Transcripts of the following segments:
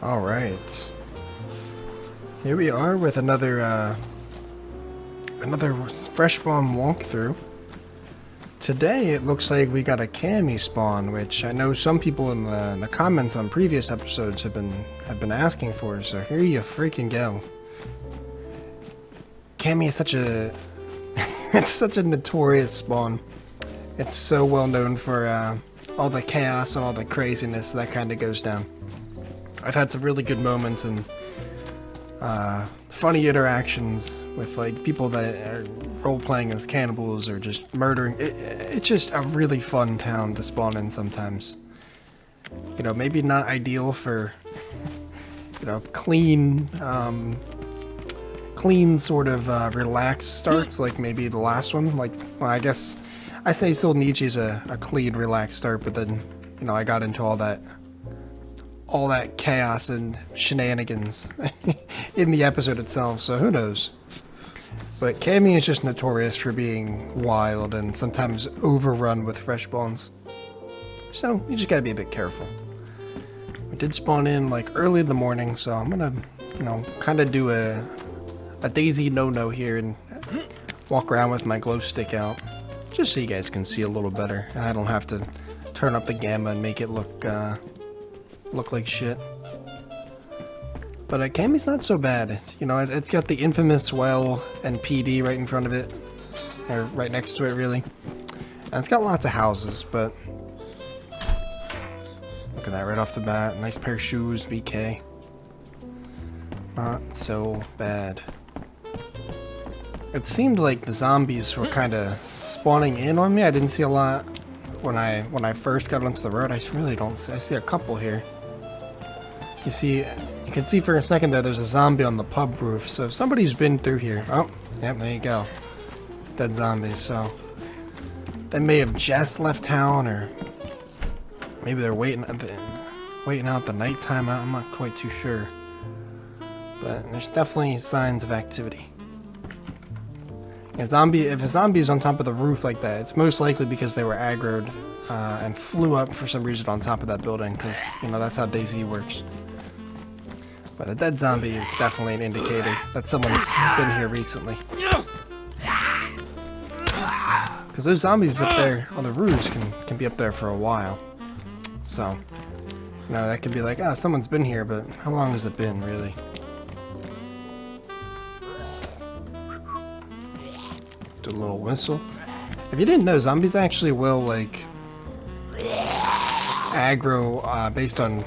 Alright. Here we are with another fresh spawn walkthrough. Today it looks like we got a Cami spawn, which I know some people in the comments on previous episodes have been asking for, so here you freaking go. Cami is such a it's such a notorious spawn. It's so well known for all the chaos and all the craziness that kind of goes down. I've had some really good moments and funny interactions with like people that are role-playing as cannibals or just murdering. It's just a really fun town to spawn in sometimes. You know, maybe not ideal for, you know, clean sort of relaxed starts like maybe the last one. Like, well, I guess I say Solnichi's a clean, relaxed start, but then, you know, I got into all that chaos and shenanigans in the episode itself, so who knows. But Cami is just notorious for being wild and sometimes overrun with fresh spawns. So you just gotta be a bit careful. We did spawn in like early in the morning, so I'm gonna, you know, kind of do a DayZ no-no here and walk around with my glow stick out, just so you guys can see a little better, and I don't have to turn up the gamma and make it look like shit. But Cami's not so bad. You know, it's got the infamous well and PD right in front of it, or right next to it, really. And it's got lots of houses, but look at that right off the bat. Nice pair of shoes, BK. Not so bad. It seemed like the zombies were kind of spawning in on me. I didn't see a lot when I first got onto the road. I really don't see. I see a couple here. You can see for a second there, there's a zombie on the pub roof. So if somebody's been through here. Oh, yep, there you go. Dead zombies. So they may have just left town, or maybe they're waiting out the nighttime. I'm not quite too sure. But there's definitely signs of activity. If a zombie is on top of the roof like that, it's most likely because they were aggroed and flew up for some reason on top of that building, because, you know, that's how DayZ works. But a dead zombie is definitely an indicator that someone's been here recently. Because those zombies up there on the roofs can be up there for a while. So, you know, that could be like, someone's been here, but how long has it been, really? Do a little whistle. If you didn't know, zombies actually will, like, aggro based on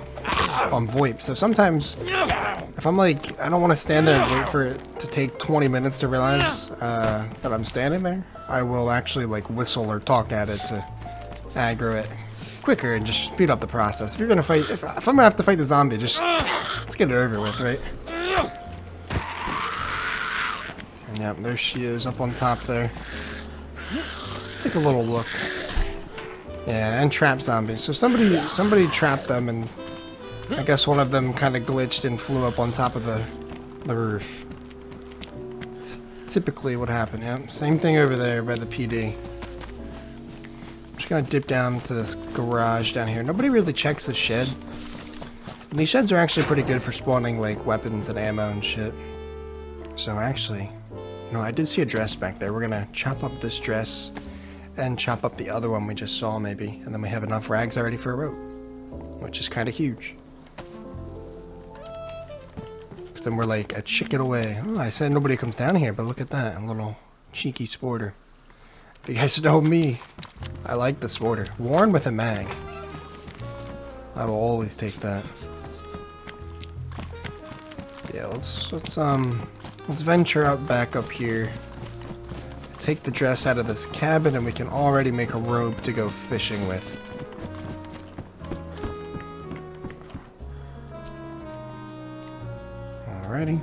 VoIP. So sometimes, if I'm like, I don't want to stand there and wait for it to take 20 minutes to realize that I'm standing there, I will actually like whistle or talk at it to aggro it quicker and just speed up the process. If you're gonna fight, if I'm gonna have to fight the zombie, just let's get it over with, right? And yep, there she is up on top there. Take a little look. Yeah, and trap zombies. So somebody trapped them, and I guess one of them kind of glitched and flew up on top of the roof. It's typically what happened. Yep, same thing over there by the PD. I'm just gonna dip down to this garage down here. Nobody really checks the shed. And these sheds are actually pretty good for spawning like weapons and ammo and shit. So actually, you know, I did see a dress back there. We're gonna chop up this dress and chop up the other one we just saw, maybe, and then we have enough rags already for a rope, which is kind of huge. Because then we're like a chicken away. Oh, I said nobody comes down here, but look at that, a little cheeky sporter. If you guys know me, I like the sporter. Worn with a mag. I will always take that. Yeah, let's venture out back up here. Take the dress out of this cabin, and we can already make a rope to go fishing with. Alrighty.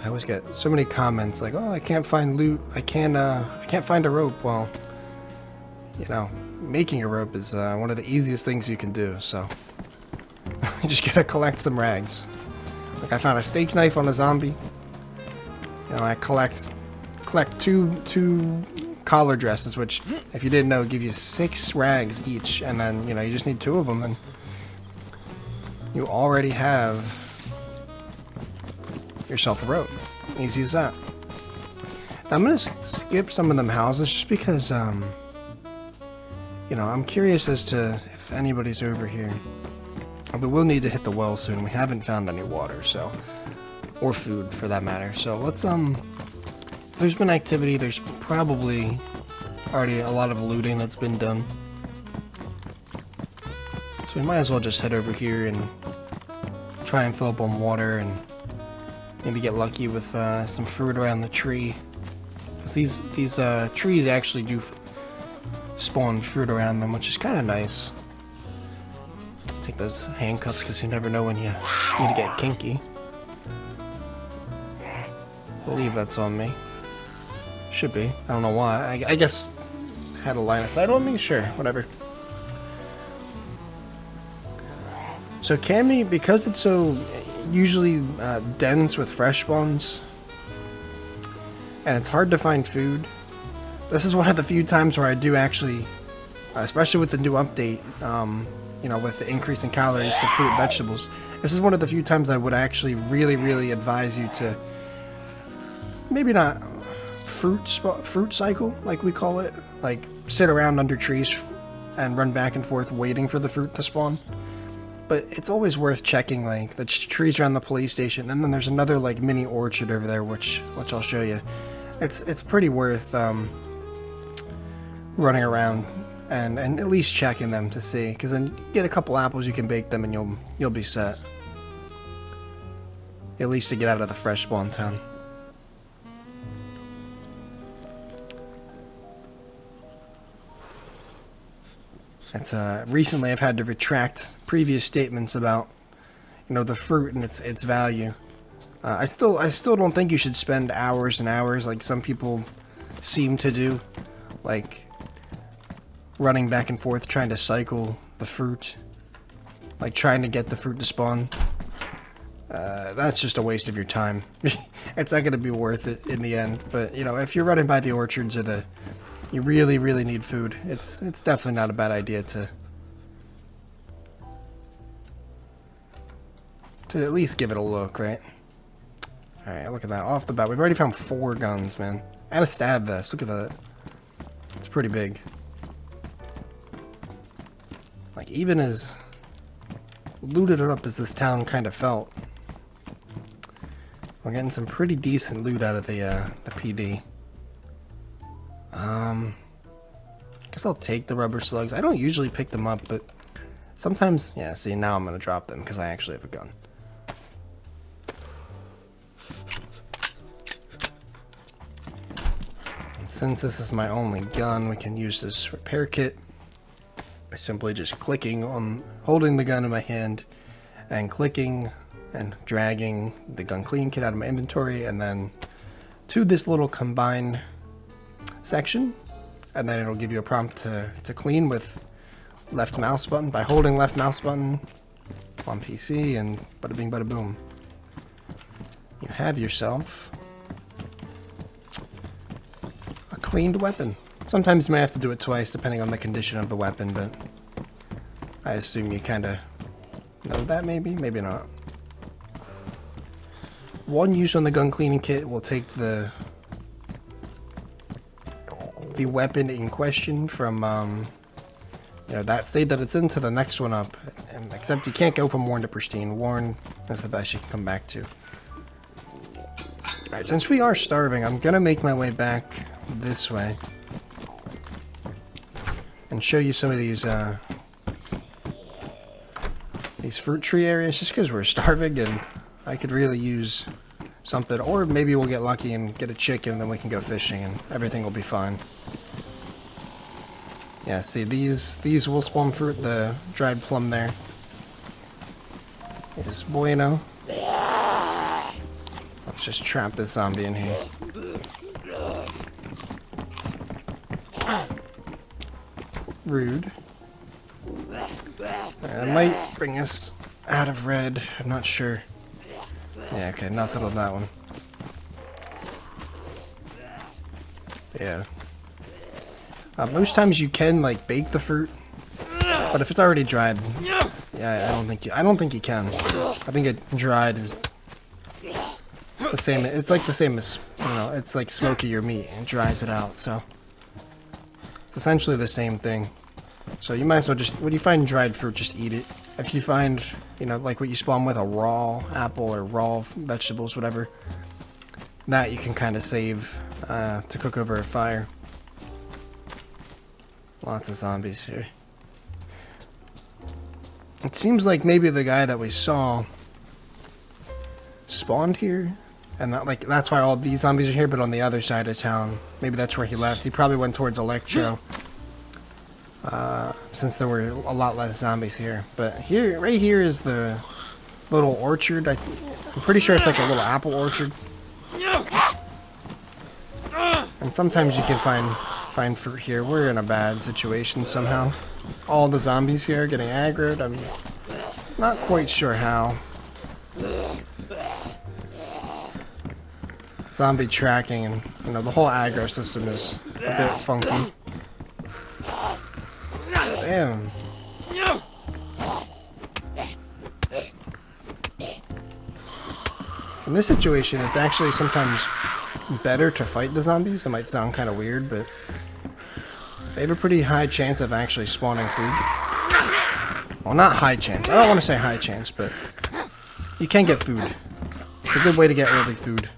I always get so many comments like, "Oh, I can't find loot. I can't find a rope." Well, you know, making a rope is one of the easiest things you can do. So you just gotta collect some rags. Like I found a steak knife on a zombie. You know, I collect two collar dresses, which, if you didn't know, give you 6 rags each, and then, you know, you just need 2 of them, and you already have yourself a road. Easy as that. Now, I'm gonna skip some of them houses just because, you know, I'm curious as to if anybody's over here. We will need to hit the well soon. We haven't found any water, so, or food for that matter. So let's, if there's been activity, there's probably already a lot of looting that's been done. So we might as well just head over here and try and fill up on water and maybe get lucky with some fruit around the tree. Because these trees actually do spawn fruit around them, which is kind of nice. Take those handcuffs because you never know when you need to get kinky. I believe that's on me. Should be. I don't know why. I guess had a line of sight on me? Sure, whatever. So Cami, because it's so usually dense with fresh spawns, and it's hard to find food, this is one of the few times where I do actually, especially with the new update, you know, with the increase in calories to fruit and vegetables, this is one of the few times I would actually really advise you to maybe not fruit cycle, like we call it, like sit around under trees and run back and forth waiting for the fruit to spawn. But it's always worth checking, like, the trees around the police station, and then there's another, like, mini orchard over there, which I'll show you. It's pretty worth running around and at least checking them to see, because then you get a couple apples, you can bake them, and you'll be set. At least to get out of the fresh spawn town. It's recently I've had to retract previous statements about, you know, the fruit and its value. I still don't think you should spend hours and hours like some people seem to do, like running back and forth trying to cycle the fruit, like trying to get the fruit to spawn. That's just a waste of your time. It's not going to be worth it in the end. But you know, if you're running by the orchards or you really need food, it's definitely not a bad idea to at least give it a look, right? Alright, look at that. Off the bat, we've already found 4 guns, man. And a stab vest, look at that. It's pretty big. Like, even as looted up as this town kind of felt, we're getting some pretty decent loot out of the PD. Guess I'll take the rubber slugs. I don't usually pick them up, but sometimes, yeah, see, now I'm gonna drop them because I actually have a gun. And since this is my only gun, we can use this repair kit by simply just holding the gun in my hand and clicking and dragging the gun clean kit out of my inventory and then to this little combine section, and then it'll give you a prompt to clean with left mouse button by holding left mouse button on PC, and bada bing bada boom, you have yourself a cleaned weapon. Sometimes you might have to do it twice depending on the condition of the weapon, but I assume you kinda know that, maybe not. One use on the gun cleaning kit will take the weapon in question from you know, that state that it's in to the next one up, and except you can't go from worn to pristine. Worn is the best you can come back to. Alright, since we are starving, I'm gonna make my way back this way and show you some of these fruit tree areas, just because we're starving and I could really use something, or maybe we'll get lucky and get a chicken and then we can go fishing and everything will be fine. Yeah, see, these will spawn fruit. The dried plum there is bueno. Let's just trap this zombie in here. Rude. That might bring us out of red. I'm not sure. Yeah, okay, nothing on that one. Yeah. Most times you can, like, bake the fruit, but if it's already dried, Yeah, I don't think you can. I think it dried is the same. It's like the same as, you know, it's like smoky your meat and dries it out. So it's essentially the same thing. So you might as well just, when you find dried fruit, just eat it. If you find, you know, like what you spawn with, a raw apple or raw vegetables, whatever, that you can kind of save to cook over a fire. Lots of zombies here. It seems like maybe the guy that we saw spawned here, and that, like, that's why all these zombies are here, but on the other side of town. Maybe that's where he left. He probably went towards Electro. Since there were a lot less zombies here. But here, right here is the little orchard. I'm pretty sure it's like a little apple orchard. And sometimes you can find fruit here. We're in a bad situation somehow. All the zombies here are getting aggroed. I'm not quite sure how. Zombie tracking and, you know, the whole aggro system is a bit funky. Damn. In this situation, it's actually sometimes better to fight the zombies. It might sound kind of weird, but they have a pretty high chance of actually spawning food. Well, not high chance. I don't want to say high chance, but you can get food. It's a good way to get early food.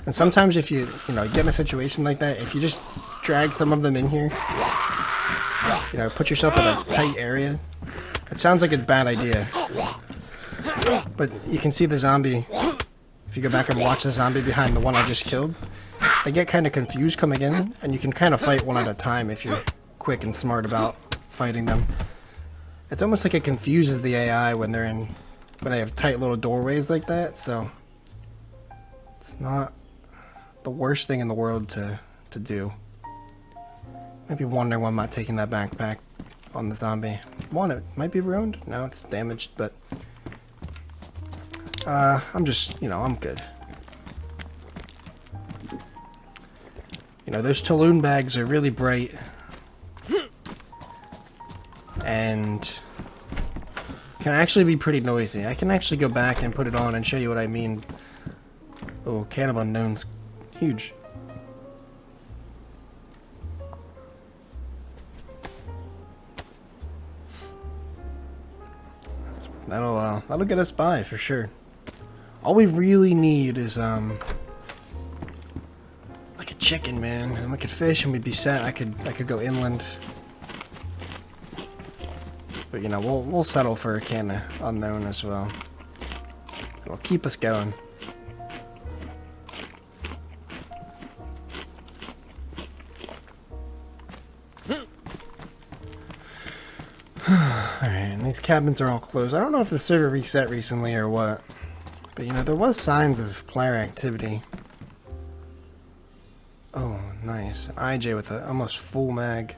And sometimes if you get in a situation like that, if you just drag some of them in here, you know, put yourself in a tight area. It sounds like a bad idea. But you can see the zombie, if you go back and watch the zombie behind the one I just killed, they get kind of confused coming in, and you can kind of fight one at a time if you're quick and smart about fighting them. It's almost like it confuses the AI when they have tight little doorways like that, so it's not the worst thing in the world to do. Maybe wondering why I'm not taking that backpack on the zombie. One, it might be ruined. No, it's damaged, but I'm just, I'm good. You know, those Tulun bags are really bright. And can actually be pretty noisy. I can actually go back and put it on and show you what I mean. Oh, Can of Unknown's huge. That'll get us by for sure. All we really need is like a chicken, man, and we could fish and we'd be set. I could go inland, but you know, we'll settle for a Can of Unknown as well. It'll keep us going. Alright, and these cabins are all closed. I don't know if the server reset recently or what, but you know, there was signs of player activity. Oh, nice. An IJ with a almost full mag.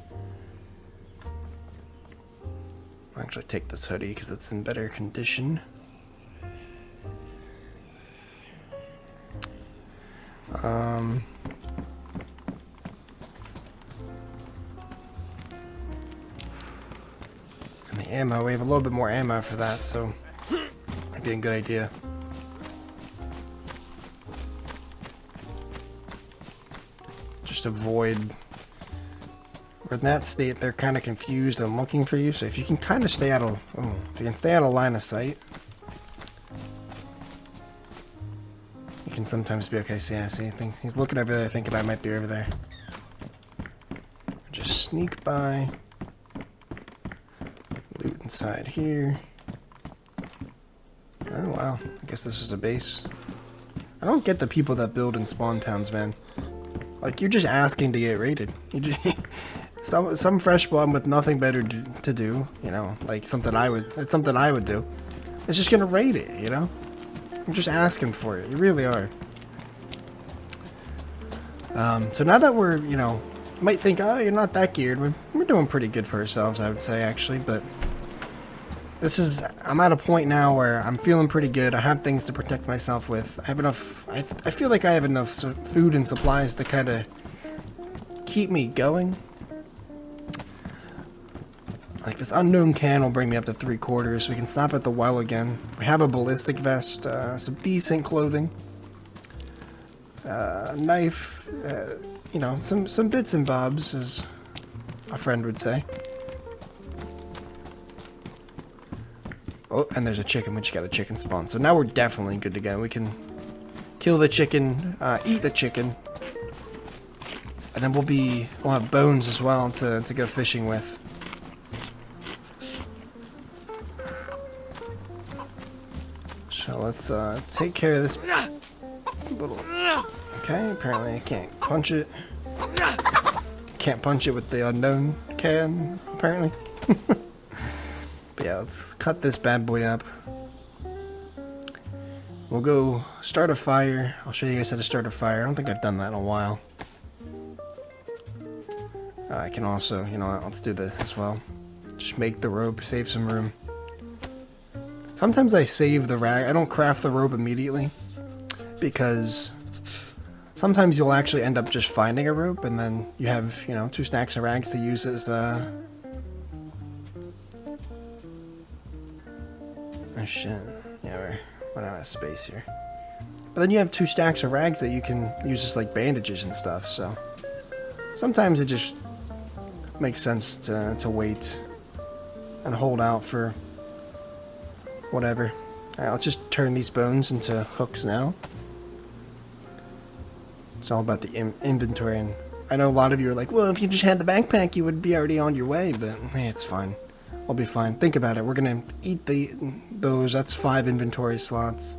I'll actually take this hoodie because it's in better condition. And the ammo, we have a little bit more ammo for that, so might be a good idea. Just avoid, or in that state they're kind of confused and looking for you, so if you can kind of stay out of, if you can stay out of line of sight, you can sometimes be okay. See, I see, he's looking over there thinking I might be over there. Just sneak by, loot inside here. Oh wow, I guess this is a base. I don't get the people that build in spawn towns, man. Like, you're just asking to get raided. You just, some fresh spawn with nothing better to do, you know, like it's something I would do. It's just gonna raid it, you know? You're just asking for it. You really are. So now that we're, you know, you might think, oh, you're not that geared. We're doing pretty good for ourselves, I would say, actually, but I'm at a point now where I'm feeling pretty good. I have things to protect myself with. I have enough, I feel like I have enough food and supplies to kind of keep me going. Like, this unknown can will bring me up to 3/4. We can stop at the well again. We have a ballistic vest, some decent clothing. Knife, you know, some bits and bobs, as a friend would say. Oh, and there's a chicken. We just got a chicken spawn. So now we're definitely good to go. We can kill the chicken, eat the chicken. And then we'll have bones as well to go fishing with. So let's take care of this little... Okay, apparently I can't punch it. Can't punch it with the unknown can, apparently. But yeah, let's cut this bad boy up. We'll go start a fire. I'll show you guys how to start a fire. I don't think I've done that in a while. I can also, you know what, let's do this as well. Just make the rope, save some room. Sometimes I save the rag. I don't craft the rope immediately, because sometimes you'll actually end up just finding a rope, and then you have, you know, 2 stacks of rags to use as, oh shit. Yeah, we're out of space here. But then you have 2 stacks of rags that you can use as, like, bandages and stuff, so sometimes it just makes sense to wait and hold out for whatever. Alright, I'll just turn these bones into hooks now. It's all about the inventory, and I know a lot of you are like, well, if you just had the backpack, you would be already on your way, but hey, it's fine. I'll be fine. Think about it. We're gonna eat those. That's 5 inventory slots.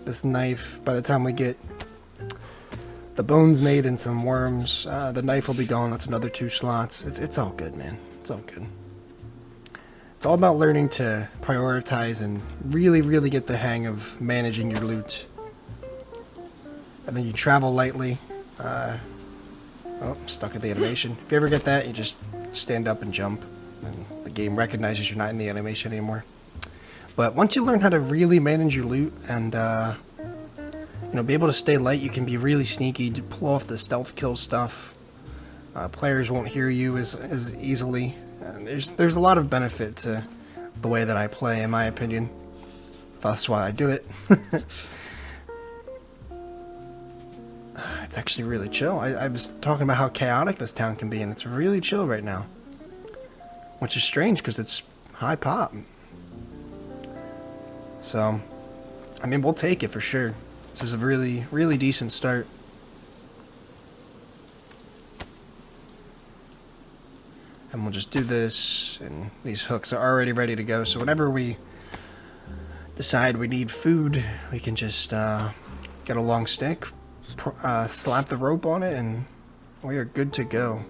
This knife, by the time we get the bones made and some worms, the knife will be gone. That's another 2 slots. It's all good, man. It's all good. It's all about learning to prioritize and really, really get the hang of managing your loot. And then you travel lightly. Oh, stuck at the animation. If you ever get that, you just stand up and jump. And the game recognizes you're not in the animation anymore. But once you learn how to really manage your loot and, you know, be able to stay light, you can be really sneaky, to pull off the stealth kill stuff. Players won't hear you as easily. There's a lot of benefit to the way that I play, in my opinion. That's why I do it. It's actually really chill. I was talking about how chaotic this town can be, and it's really chill right now. Which is strange, because it's high pop. So, I mean, we'll take it for sure. This is a really, really decent start. And we'll just do this, and these hooks are already ready to go, so whenever we decide we need food, we can just get a long stick, slap the rope on it, and we are good to go.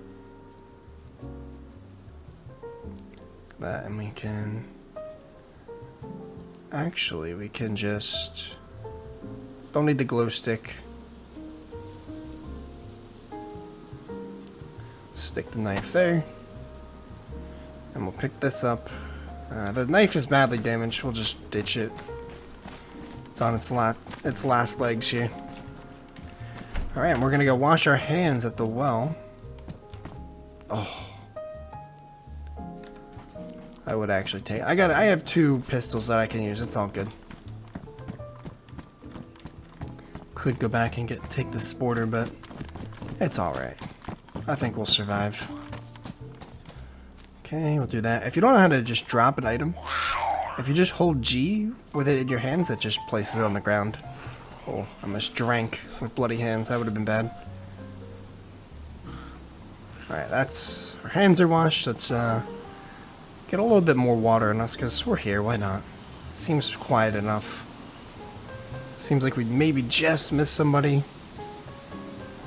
That, and we can... Actually, we can just... Don't need the glow stick. Stick the knife there. And we'll pick this up. The knife is badly damaged. We'll just ditch it. It's on its last legs here. Alright, we're gonna go wash our hands at the well. Oh. I would actually take... I have 2 pistols that I can use. It's all good. Could go back and take the sporter, but it's alright. I think we'll survive. Okay, we'll do that. If you don't know how to just drop an item, if you just hold G with it in your hands, it just places it on the ground. Oh, I almost drank with bloody hands. That would have been bad. Alright, that's... Our hands are washed. Let's get a little bit more water in us, because we're here. Why not? Seems quiet enough. Seems like we maybe just missed somebody.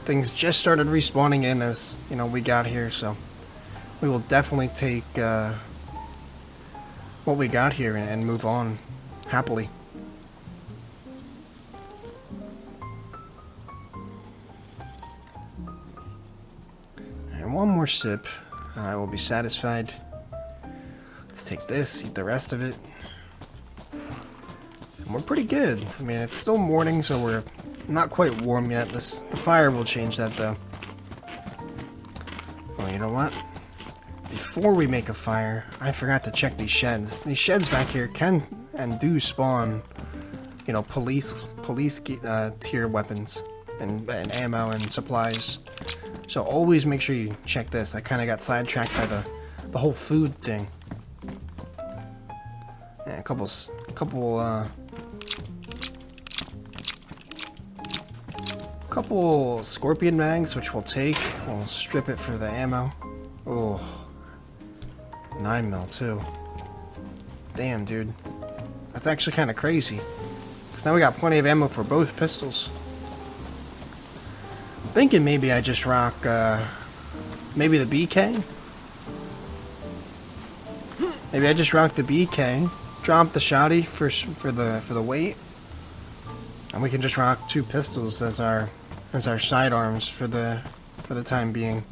Things just started respawning in as, you know, we got here, so... We will definitely take what we got here and move on happily. And one more sip, I will be satisfied. Let's take this, eat the rest of it. And we're pretty good. I mean, it's still morning, so we're not quite warm yet. The fire will change that, though. Well, you know what? before we make a fire, I forgot to check these sheds. These sheds back here can and do spawn, you know, police tier weapons and ammo and supplies. So always make sure you check this. I kind of got sidetracked by the whole food thing. Yeah, a couple scorpion mags, which we'll take. We'll strip it for the ammo. Oh, 9mm too. Damn, dude. That's actually kind of crazy. Because now we got plenty of ammo for both pistols. I'm thinking maybe I just rock, maybe the BK? Maybe I just rock the BK, drop the shotty for the weight, and we can just rock 2 pistols as our sidearms for the time being.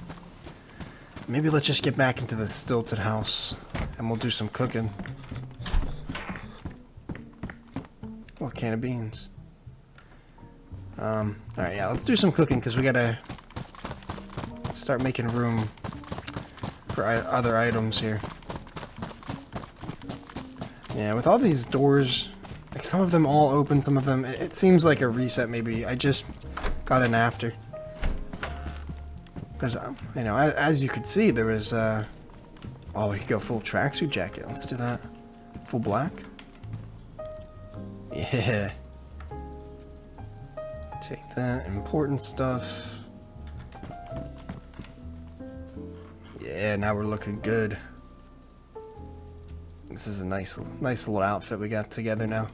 Maybe let's just get back into the stilted house, and we'll do some cooking. Oh, a can of beans. Alright, yeah, let's do some cooking, because we gotta start making room for other items here. Yeah, with all these doors, like some of them all open, some of them, it seems like a reset maybe. I just got in after. Because, you know, as you could see, there was, oh, we could go full tracksuit jacket. Let's do that. Full black. Yeah. Take that. Important stuff. Yeah, now we're looking good. This is a nice little outfit we got together now.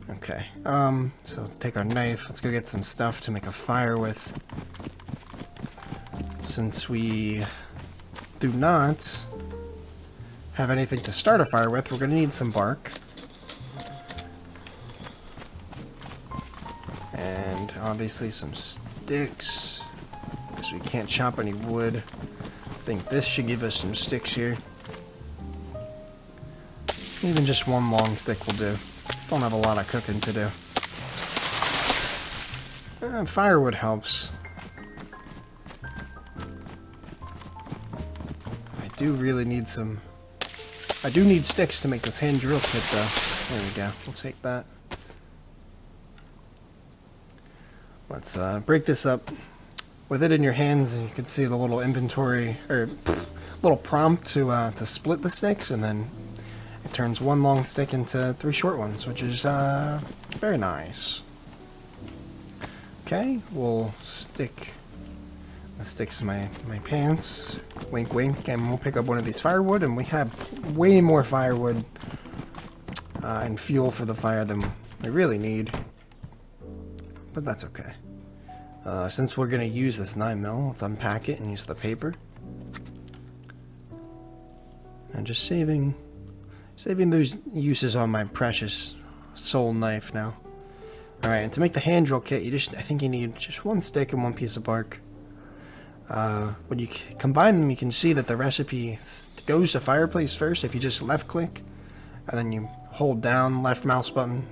Okay. So let's take our knife. Let's go get some stuff to make a fire with. Since we do not have anything to start a fire with, we're going to need some bark. And obviously some sticks, because we can't chop any wood. I think this should give us some sticks here. Even just one long stick will do. Don't have a lot of cooking to do. Firewood helps. I do really need some... I do need sticks to make this hand drill kit though. There we go. We'll take that. Let's break this up. With it in your hands, you can see the little inventory, or little prompt to split the sticks, and then it turns one long stick into 3 short ones, which is very nice. Okay, we'll stick the sticks in my pants. Wink, wink. And we'll pick up one of these firewood, and we have way more firewood and fuel for the fire than we really need. But that's okay. Since we're going to use this 9mm, let's unpack it and use the paper. And just saving those uses on my precious soul knife now. Alright, and to make the hand drill kit, I think you need just 1 stick and 1 piece of bark. When you combine them, you can see that the recipe goes to fireplace first if you just left click, and then you hold down left mouse button.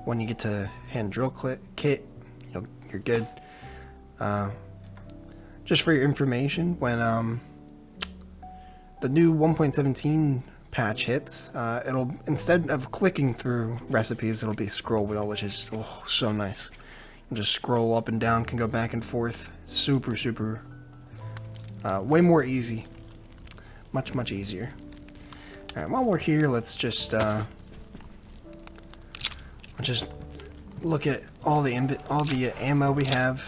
When you get to hand drill kit, you're good. Just for your information, when the new 1.17 patch hits, it'll, instead of clicking through recipes, it'll be a scroll wheel, which is so nice. You can just scroll up and down, can go back and forth. Super, way more easy. Much easier. Alright, while we're here, let's just look at all the ammo we have.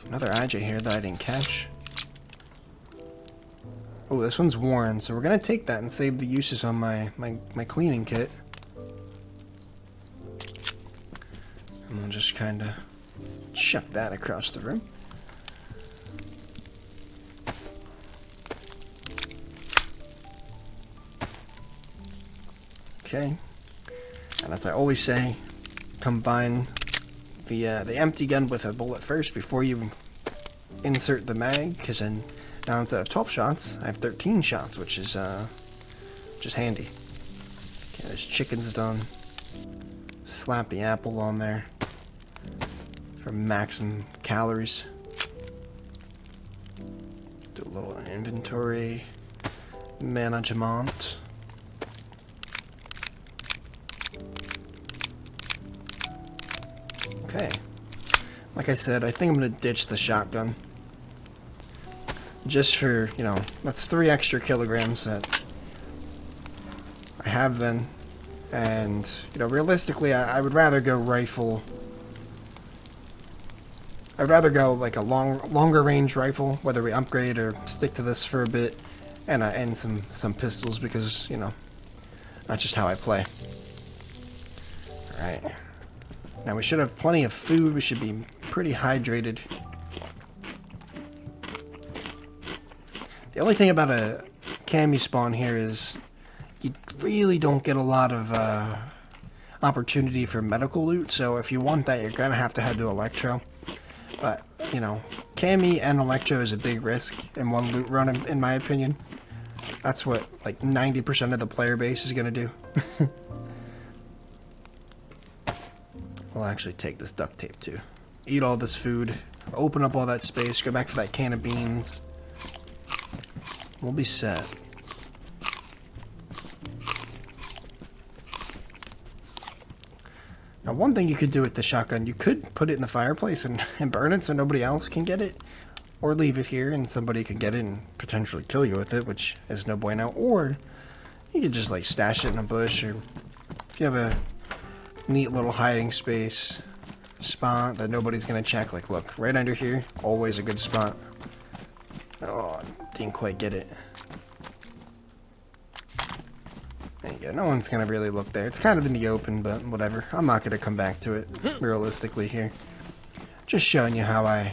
Another IJ here that I didn't catch. Oh, this one's worn, so we're gonna take that and save the uses on my cleaning kit. And we'll just kinda chuck that across the room. Okay. And as I always say, combine the empty gun with a bullet first before you insert the mag, because then now instead of 12 shots, I have 13 shots, which is just handy. Okay, there's chicken's done. Slap the apple on there for maximum calories. Do a little, Inventory management. Okay. Like I said, I think I'm going to ditch the shotgun. Just for, you know, that's 3 extra kilograms that I have then. And, you know, realistically, I would rather go rifle. I'd rather go like a longer range rifle, whether we upgrade or stick to this for a bit, and some pistols, because, you know, that's just how I play. Alright. Now we should have plenty of food. We should be pretty hydrated. The only thing about a cami spawn here is you really don't get a lot of opportunity for medical loot, so if you want that, you're gonna have to head to Electro. But, you know, cami and Electro is a big risk in one loot run, in my opinion. That's what, like, 90% of the player base is gonna do. We'll actually take this duct tape, too. Eat all this food, open up all that space, go back for that can of beans. We'll be set. Now, one thing you could do with the shotgun, you could put it in the fireplace and burn it so nobody else can get it. Or leave it here and somebody could get it and potentially kill you with it, which is no bueno. Or you could just, like, stash it in a bush, or if you have a neat little hiding space spot that nobody's gonna check, like, look, right under here, always a good spot. Oh, didn't quite get it. There you go. No one's gonna really look there. It's kind of in the open, but whatever. I'm not gonna come back to it realistically here. Just showing you how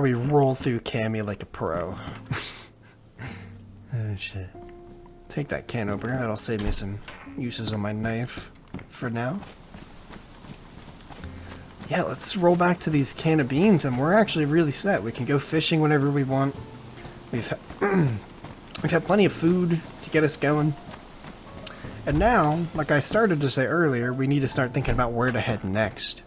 we roll through cami like a pro. Oh shit. Take that can opener. That'll save me some uses on my knife for now. Yeah, let's roll back to these can of beans, and we're actually really set. We can go fishing whenever we want. We've had plenty of food to get us going. And now, like I started to say earlier, we need to start thinking about where to head next.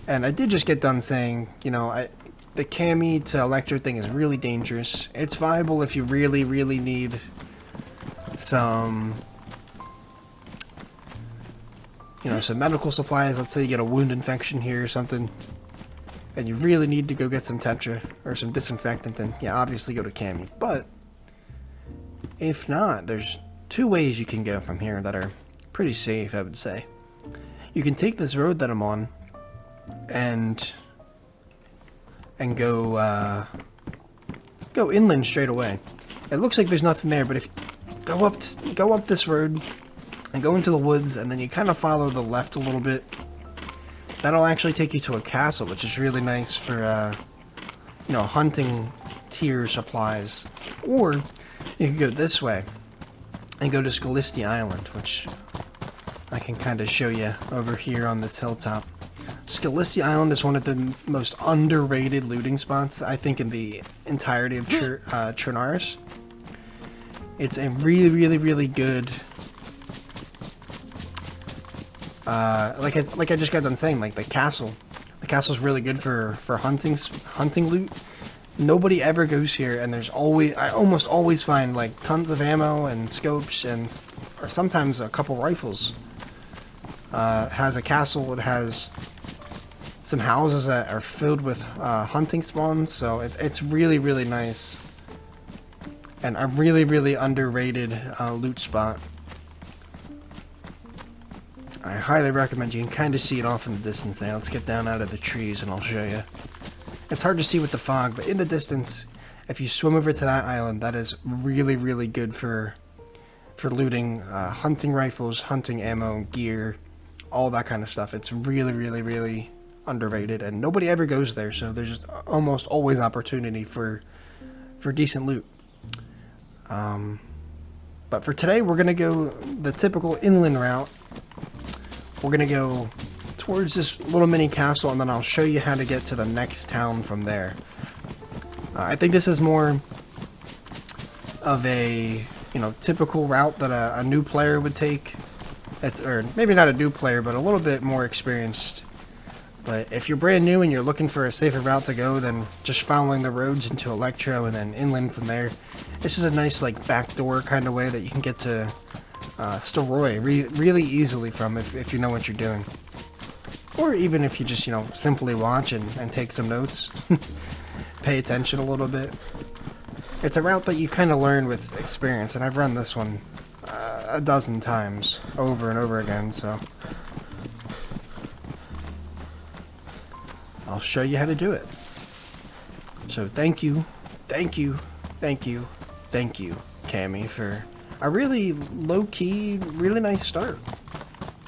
And I did just get done saying, you know, the cami to Electro thing is really dangerous. It's viable if you really, really need some, you know, some medical supplies. Let's say you get a wound infection here or something, and you really need to go get some Tetra or some disinfectant, then yeah, obviously go to cami. But if not, there's 2 ways you can go from here that are pretty safe, I would say. You can take this road that I'm on and go inland straight away. It looks like there's nothing there, but if you go up this road and go into the woods, and then you kind of follow the left a little bit, that'll actually take you to a castle, which is really nice for you know, hunting tier supplies. Or you can go this way and go to Scholistia Island, which I can kind of show you over here on this hilltop. Scholistia Island is one of the most underrated looting spots, I think, in the entirety of Chernarus. It's a really, really, really good, like I just got done saying, like the castle's really good for hunting loot. Nobody ever goes here, and I almost always find like tons of ammo and scopes, or sometimes a couple rifles. It has a castle. It has some houses that are filled with hunting spawns, so it's really, really nice, and a really, really underrated loot spot. I highly recommend. You can kind of see it off in the distance there. Let's get down out of the trees and I'll show you. It's hard to see with the fog, but in the distance, if you swim over to that island, that is really, really good for looting hunting rifles, hunting ammo, gear, all that kind of stuff. It's really, really, really underrated, and nobody ever goes there, so there's just almost always opportunity for decent loot. But for today, we're going to go the typical inland route. We're going to go towards this little mini castle, and then I'll show you how to get to the next town from there. I think this is more of a, you know, typical route that a new player would take. Or maybe not a new player, but a little bit more experienced But if you're brand new and you're looking for a safer route to go than just following the roads into Electro and then inland from there, this is a nice like backdoor kind of way that you can get to Storoy really easily from if you know what you're doing. Or even if you just, you know, simply watch and take some notes, pay attention a little bit. It's a route that you kind of learn with experience, and I've run this one a dozen times, over and over again, so I'll show you how to do it. So thank you, Kammy, for a really low-key, really nice start.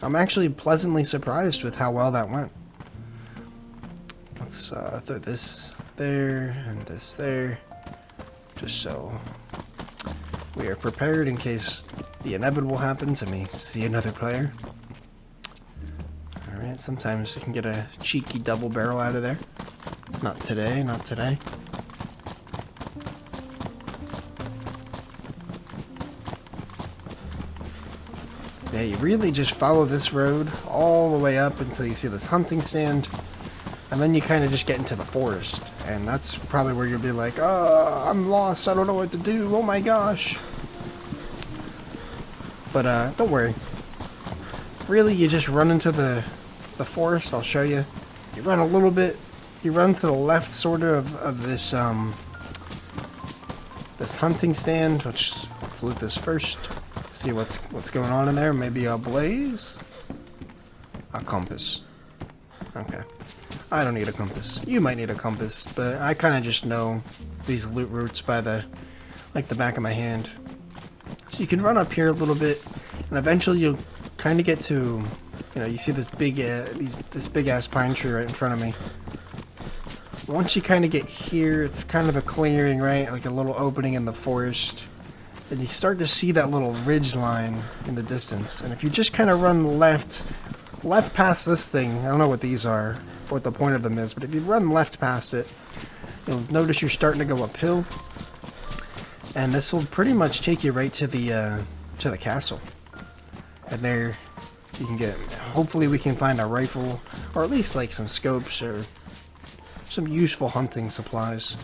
I'm actually pleasantly surprised with how well that went. Let's throw this there and this there, just so we are prepared in case the inevitable happens and we see another player. Alright, sometimes we can get a cheeky double barrel out of there. Not today, not today. Yeah, you really just follow this road all the way up until you see this hunting stand, and then you kind of just get into the forest, and that's probably where you'll be like, oh, I'm lost, I don't know what to do, oh my gosh. But don't worry. Really, you just run into the forest. I'll show you. You run a little bit, you run to the left sort of this this hunting stand, which, let's loot this first. See what's going on in there. Maybe a blaze? A compass. Okay. I don't need a compass. You might need a compass, but I kind of just know these loot routes by the back of my hand. So you can run up here a little bit, and eventually you'll kind of get to, you know, you see this big ass pine tree right in front of me. Once you kind of get here, it's kind of a clearing, right? Like a little opening in the forest. And you start to see that little ridge line in the distance. And if you just kind of run left past this thing, I don't know what these are, or what the point of them is, but if you run left past it, you'll notice you're starting to go uphill. And this will pretty much take you right to the castle. And there you can get, hopefully we can find a rifle, or at least like some scopes, or some useful hunting supplies.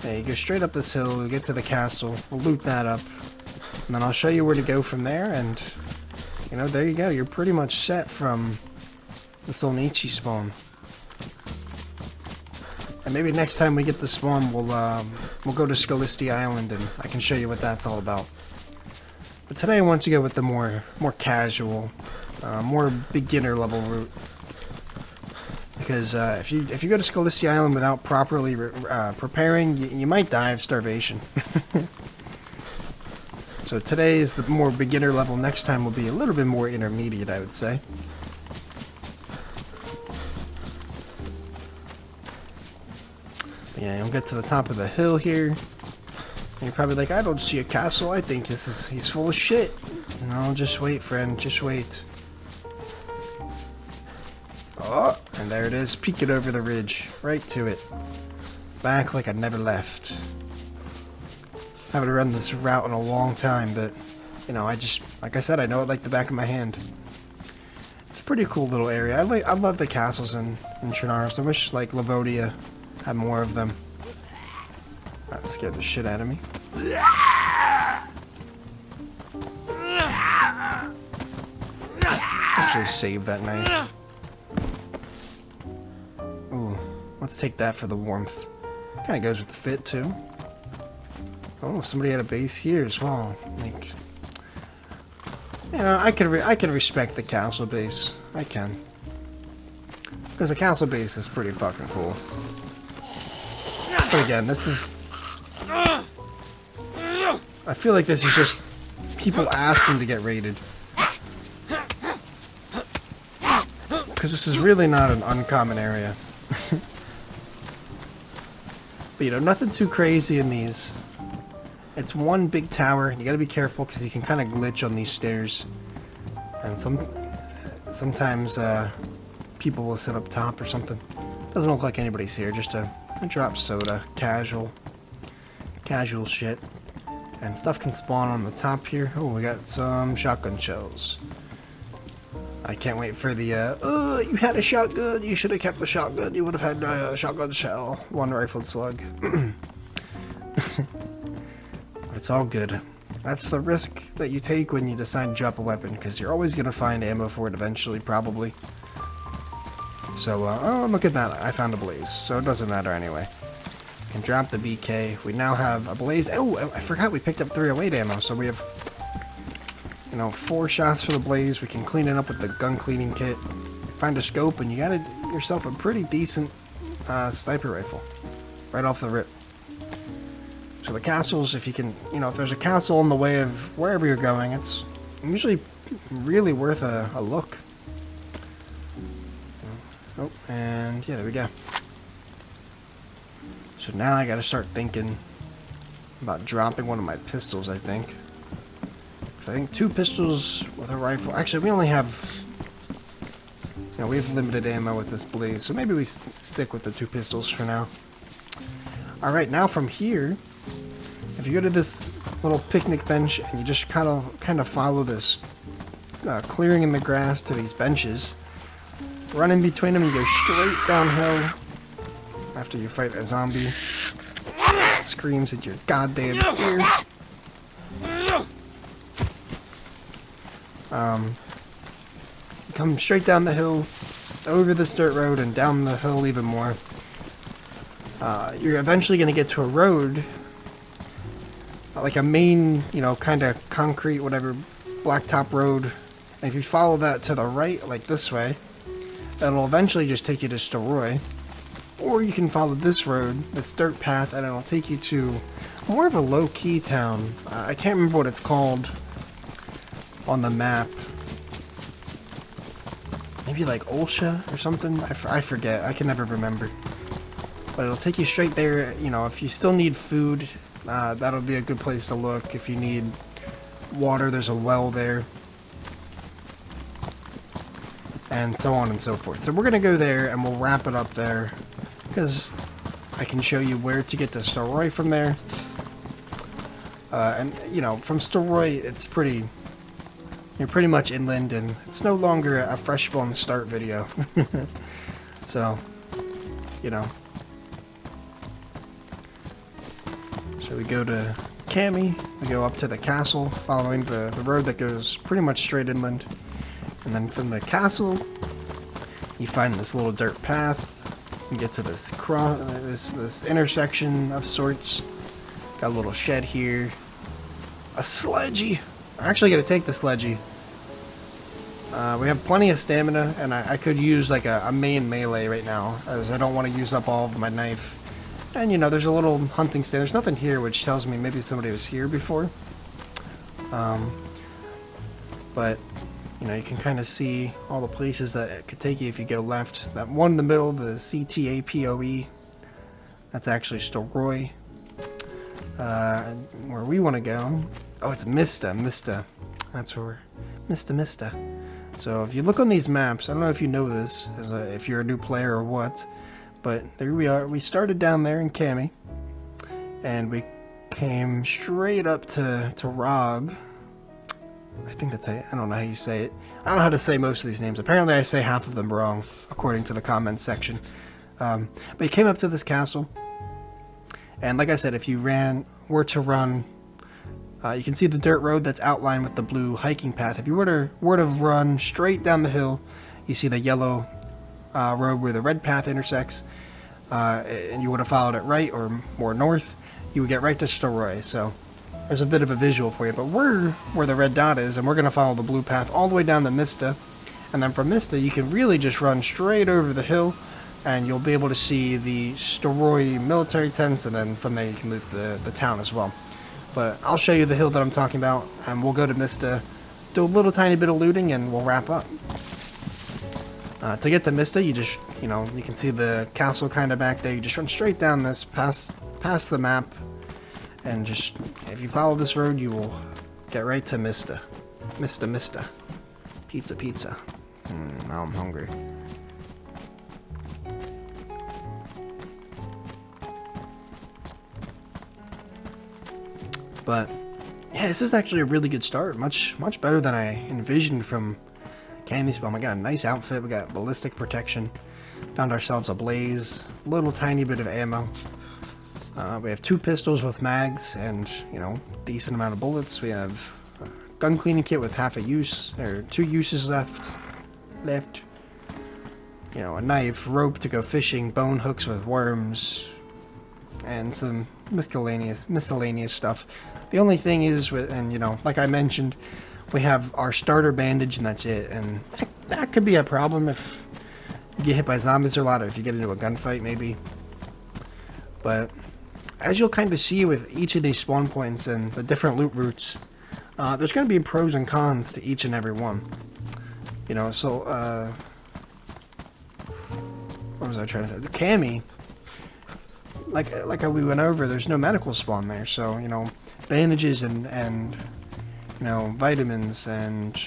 Yeah, you go straight up this hill, we'll get to the castle, we'll loot that up, and then I'll show you where to go from there, and, you know, there you go, you're pretty much set from this Onichi spawn. And maybe next time we get the spawn, we'll go to Scholistia Island, and I can show you what that's all about. But today I want to go with the more casual, more beginner level route. Because if you go to Scholistia Island without properly preparing, you might die of starvation. So today is the more beginner level. Next time will be a little bit more intermediate, I would say. But yeah, you'll get to the top of the hill here. And you're probably like, I don't see a castle. I think he's full of shit. No, just wait, friend. Just wait. Oh, and there it is, peeking over the ridge, right to it. Back like I never left. I haven't run this route in a long time, but, you know, like I said, I know it like the back of my hand. It's a pretty cool little area. I love the castles in Chernarus. I wish, like, Livonia had more of them. That scared the shit out of me. Actually save that knife. Ooh, let's take that for the warmth. Kind of goes with the fit too. Oh, somebody had a base here as well. Like, you know, I can respect the castle base. I can, because the castle base is pretty fucking cool. But again, this is. I feel like this is just people asking to get raided. Because this is really not an uncommon area. But you know, nothing too crazy in these. It's one big tower, and you gotta be careful because you can kind of glitch on these stairs. And sometimes people will sit up top or something. Doesn't look like anybody's here, just a drop soda, casual shit. And stuff can spawn on the top here. Oh, we got some shotgun shells. I can't wait for the, you had a shotgun, you should have kept the shotgun, you would have had a shotgun shell. One rifled slug. It's all good. That's the risk that you take when you decide to drop a weapon, because you're always going to find ammo for it eventually, probably. So, oh, look at that. I found a blaze, so it doesn't matter anyway. Can drop the BK. We now have a blaze. Oh, I forgot we picked up 308 ammo, so we have, you know, 4 shots for the blaze. We can clean it up with the gun cleaning kit. Find a scope, and you got yourself a pretty decent sniper rifle. Right off the rip. So the castles, if you can, you know, if there's a castle on the way of wherever you're going, it's usually really worth a look. Oh, and yeah, there we go. So now I gotta start thinking about dropping one of my pistols, I think. I think 2 pistols with a rifle. Actually, we only have, you know, we have limited ammo with this blaze, so maybe we stick with the 2 pistols for now. Alright, now from here, if you go to this little picnic bench and you just kind of follow this clearing in the grass to these benches, run in between them, you go straight downhill after you fight a zombie that screams at your goddamn ear. Come straight down the hill, over this dirt road, and down the hill even more. You're eventually going to get to a road, like a main, you know, kind of concrete, whatever, blacktop road. And if you follow that to the right, like this way, it'll eventually just take you to Storoy. Or you can follow this road, this dirt path, and it'll take you to more of a low-key town. I can't remember what it's called on the map. Maybe like Olsha or something? I forget. I can never remember. But it'll take you straight there. You know, if you still need food, that'll be a good place to look. If you need water, there's a well there. And so on and so forth. So we're going to go there and we'll wrap it up there, because I can show you where to get to Storoy from there. And, you know, from Storoy, it's you're pretty much inland, and it's no longer a fresh spawn start video. So, you know. So we go to Kami, we go up to the castle, following the road that goes pretty much straight inland. And then from the castle, you find this little dirt path. You get to this this intersection of sorts. Got a little shed here. A sledgy. I'm actually gonna take the sledgy. We have plenty of stamina, and I could use like a main melee right now, as I don't want to use up all of my knife. And you know, there's a little hunting stand. There's nothing here, which tells me maybe somebody was here before. But you know, you can kind of see all the places that it could take you if you go left. That one in the middle, the CTAPOE, that's actually Storoy. Where we want to go, oh, it's Mista. That's where we're, Mista. So if you look on these maps, I don't know if you know this, if you're a new player or what, but there we are. We started down there in Kami, and we came straight up to Rog. I think that's it. I don't know how you say it. I don't know how to say most of these names. Apparently I say half of them wrong, according to the comments section. But you came up to this castle, and like I said, if you were to run, you can see the dirt road that's outlined with the blue hiking path. If you were to run straight down the hill, you see the yellow road where the red path intersects, and you would have followed it right or more north, you would get right to Storoy. So there's a bit of a visual for you, but we're where the red dot is, and we're going to follow the blue path all the way down to Mista. And then from Mista, you can really just run straight over the hill, and you'll be able to see the Storoy military tents, and then from there you can loot the town as well. But I'll show you the hill that I'm talking about, and we'll go to Mista, do a little tiny bit of looting, and we'll wrap up. To get to Mista, you just, you know, you can see the castle kind of back there. You just run straight down this, past the map, and just, if you follow this road, you will get right to Mista. Mista. Pizza. Now I'm hungry. But yeah, this is actually a really good start. Much better than I envisioned from, Kamyshovo. We got a nice outfit. We got ballistic protection. Found ourselves a blaze. Little tiny bit of ammo. We have 2 pistols with mags and, you know, decent amount of bullets. We have a gun cleaning kit with half a use, or 2 uses left. You know, a knife, rope to go fishing, bone hooks with worms, and some miscellaneous stuff. The only thing is, and you know, like I mentioned, we have our starter bandage and that's it. And that could be a problem if you get hit by zombies a lot, or if you get into a gunfight maybe. But as you'll kind of see with each of these spawn points and the different loot routes, there's going to be pros and cons to each and every one. You know, so, what was I trying to say? The Cami, like we went over, there's no medical spawn there, so, you know, bandages and you know, vitamins and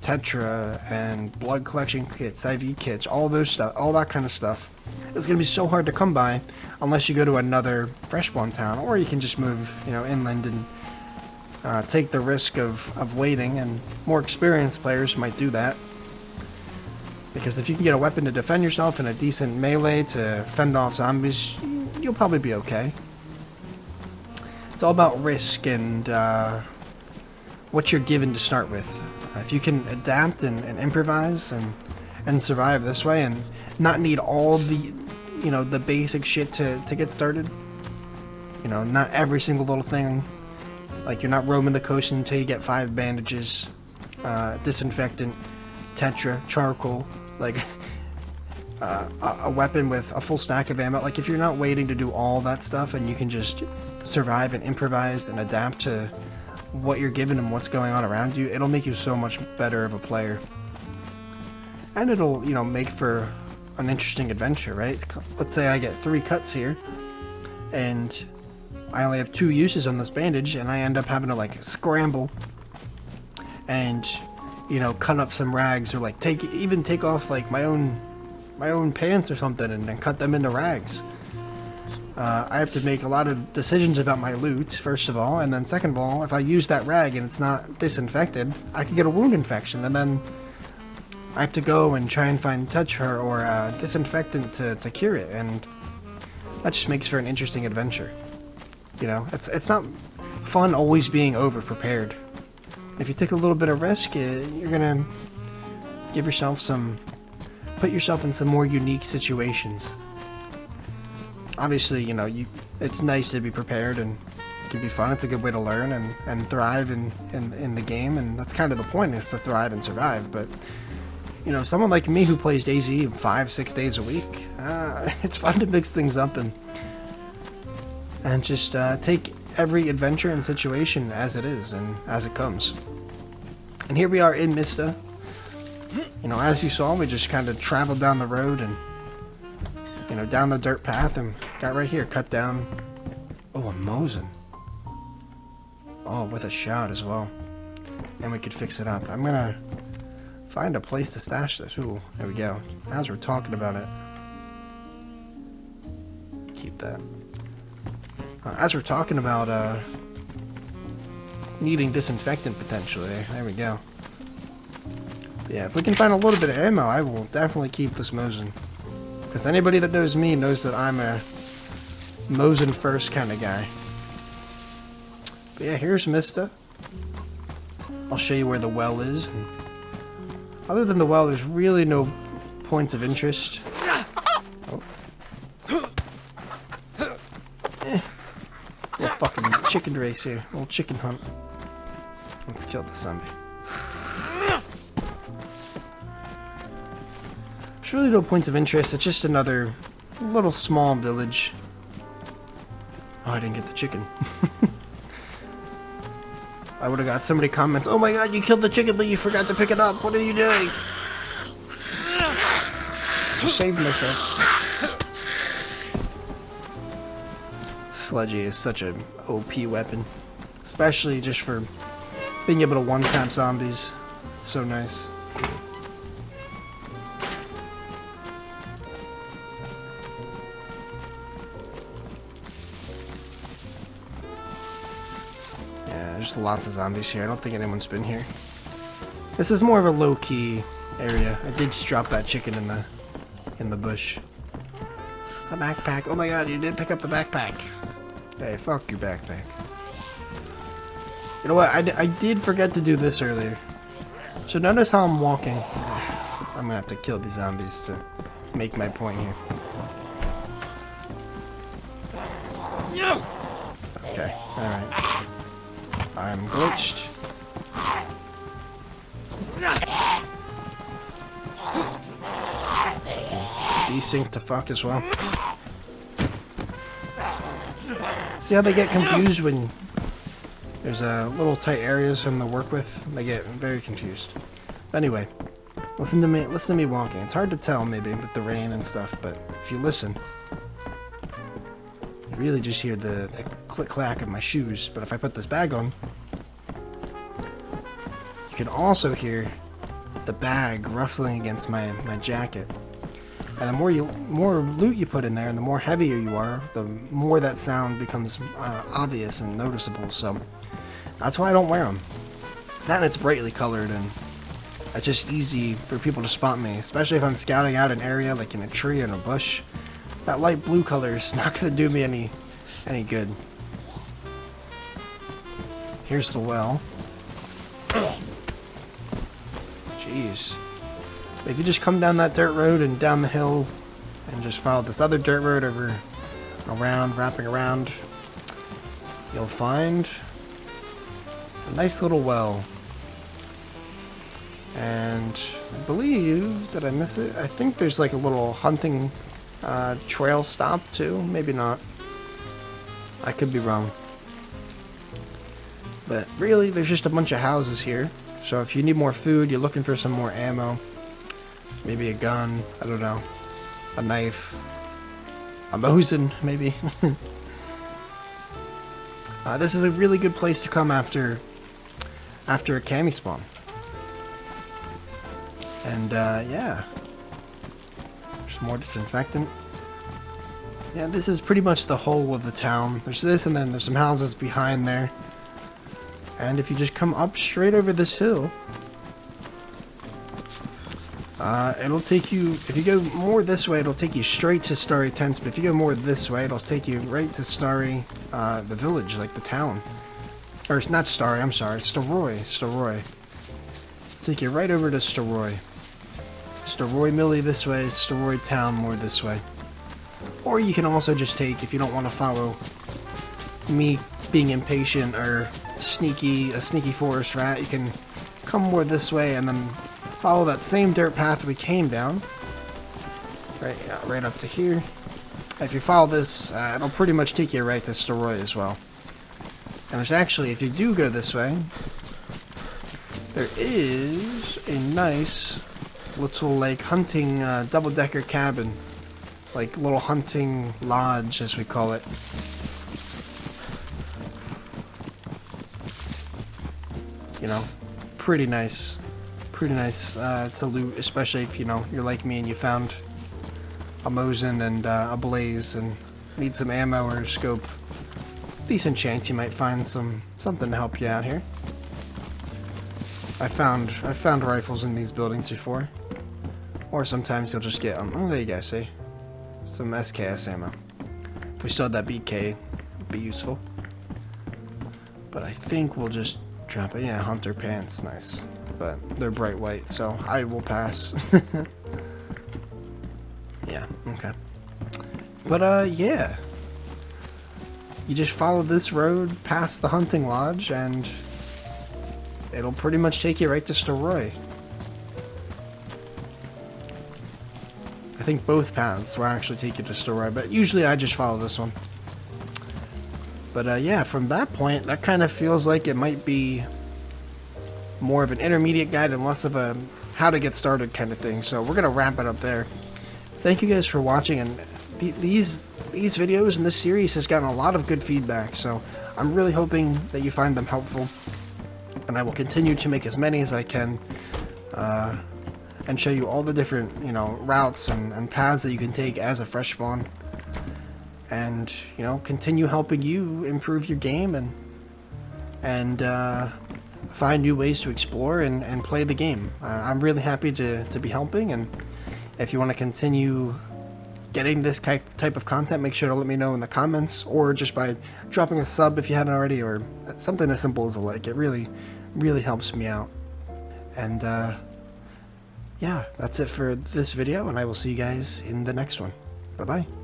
Tetra and blood collection kits, IV kits, all those stuff, all that kind of stuff, it's going to be so hard to come by unless you go to another fresh spawn town, or you can just move, you know, inland and take the risk of waiting, and more experienced players might do that. Because if you can get a weapon to defend yourself and a decent melee to fend off zombies, you'll probably be okay. It's all about risk and what you're given to start with. If you can adapt and improvise and survive this way and not need all the, you know, the basic shit to get started. You know, not every single little thing. Like, you're not roaming the coast until you get 5 bandages, disinfectant, Tetra, charcoal, like a weapon with a full stack of ammo. Like, if you're not waiting to do all that stuff and you can just survive and improvise and adapt to what you're given and what's going on around you, it'll make you so much better of a player. And it'll, you know, make for an interesting adventure, right? Let's say I get 3 cuts here, and I only have 2 uses on this bandage, and I end up having to, like, scramble and, you know, cut up some rags, or like even take off like my own pants or something and then cut them into rags. I have to make a lot of decisions about my loot, first of all, and then second of all, if I use that rag and it's not disinfected, I could get a wound infection, and then I have to go and try and find Tetra or disinfectant to cure it, and that just makes for an interesting adventure. You know, it's not fun always being over prepared. If you take a little bit of risk, you're gonna give yourself put yourself in some more unique situations. Obviously, you know, it's nice to be prepared, and it can be fun. It's a good way to learn and thrive in the game, and that's kind of the point, is to thrive and survive. But, you know, someone like me who plays DayZ 5-6 days a week, it's fun to mix things up and just take every adventure and situation as it is and as it comes. And here we are in Mista. You know, as you saw, we just kind of traveled down the road and, you know, down the dirt path, and got right here, cut down. Oh, a Mosin. Oh, with a shot as well. And we could fix it up. I'm gonna find a place to stash this. Ooh, there we go. As we're talking about it. Keep that. As we're talking about needing disinfectant potentially, there we go. But yeah, if we can find a little bit of ammo, I will definitely keep this Mosin. Because anybody that knows me knows that I'm a Mosin first kind of guy. But yeah, here's Mista. I'll show you where the well is. And other than the well, there's really no points of interest. Oh. Little fucking chicken race here. Little chicken hunt. Let's kill the zombie. There's really no points of interest. It's just another little small village. Oh, I didn't get the chicken. I would have got so many comments. Oh my god, you killed the chicken, but you forgot to pick it up. What are you doing? I saved myself. Sludgy is such an OP weapon. Especially just for being able to one-tap zombies. It's so nice. Yeah, there's lots of zombies here. I don't think anyone's been here. This is more of a low-key area. I did just drop that chicken in the bush. A backpack. Oh my god, you did pick up the backpack. Hey, fuck your backpack. You know what? I did forget to do this earlier. So notice how I'm walking. I'm gonna have to kill these zombies to make my point here. Okay, alright. I'm glitched. Desync to fuck as well. See how they get confused when there's little tight areas for them to work with? They get very confused. But anyway, listen to me walking. It's hard to tell maybe with the rain and stuff, but if you listen, you really just hear the click-clack of my shoes. But if I put this bag on, you can also hear the bag rustling against my jacket. And the more loot you put in there, and the more heavier you are, the more that sound becomes obvious and noticeable. So that's why I don't wear them. That and it's brightly colored, and it's just easy for people to spot me, especially if I'm scouting out an area like in a tree or in a bush. That light blue color is not going to do me any good. Here's the well. Jeez. If you just come down that dirt road and down the hill and just follow this other dirt road around, wrapping around, you'll find a nice little well. And I believe, did I miss it? I think there's like a little hunting trail stop too. Maybe not. I could be wrong. But really, there's just a bunch of houses here. So if you need more food, you're looking for some more ammo, maybe a gun, I don't know, a knife, a Mosin, maybe. This is a really good place to come after a cami spawn. And yeah, there's more disinfectant. Yeah, this is pretty much the whole of the town. There's this, and then there's some houses behind there. And if you just come up straight over this hill, it'll take you, if you go more this way, it'll take you straight to Starry Tents, but if you go more this way, it'll take you right to Starry, the village, like the town. Or, not Starry, I'm sorry, Staroy. Take you right over to Staroy. Staroy Millie this way, Staroy Town more this way. Or you can also just take, if you don't want to follow me being impatient or a sneaky forest rat, you can come more this way and then follow that same dirt path we came down. Right up to here. If you follow this, it'll pretty much take you right to Staroy as well. And there's actually, if you do go this way, there is a nice little like hunting double-decker cabin. Like little hunting lodge, as we call it. You know, pretty nice to loot, especially if, you know, you're like me and you found a Mosin and a Blaze and need some ammo or scope. Decent chance you might find something to help you out here. I found rifles in these buildings before, or sometimes you'll just get them. Oh, there you go. See, some SKS ammo. If we still had that BK, it'd be useful. But I think we'll just drop it. Yeah, hunter pants, nice. But they're bright white, so I will pass. Yeah, okay. But yeah. You just follow this road past the hunting lodge and it'll pretty much take you right to Staroy. I think both paths will actually take you to Staroy, but usually I just follow this one. But yeah, from that point, that kind of feels like it might be more of an intermediate guide and less of a how to get started kind of thing. So we're going to wrap it up there. Thank you guys for watching, and these videos in this series has gotten a lot of good feedback, so I'm really hoping that you find them helpful. And I will continue to make as many as I can, and show you all the different, you know, routes and paths that you can take as a fresh spawn. And, you know, continue helping you improve your game and find new ways to explore and play the game. I'm really happy to be helping, and if you want to continue getting this type of content, make sure to let me know in the comments, or just by dropping a sub if you haven't already, or something as simple as a like. It really helps me out. And yeah, that's it for this video, and I will see you guys in the next one. Bye bye.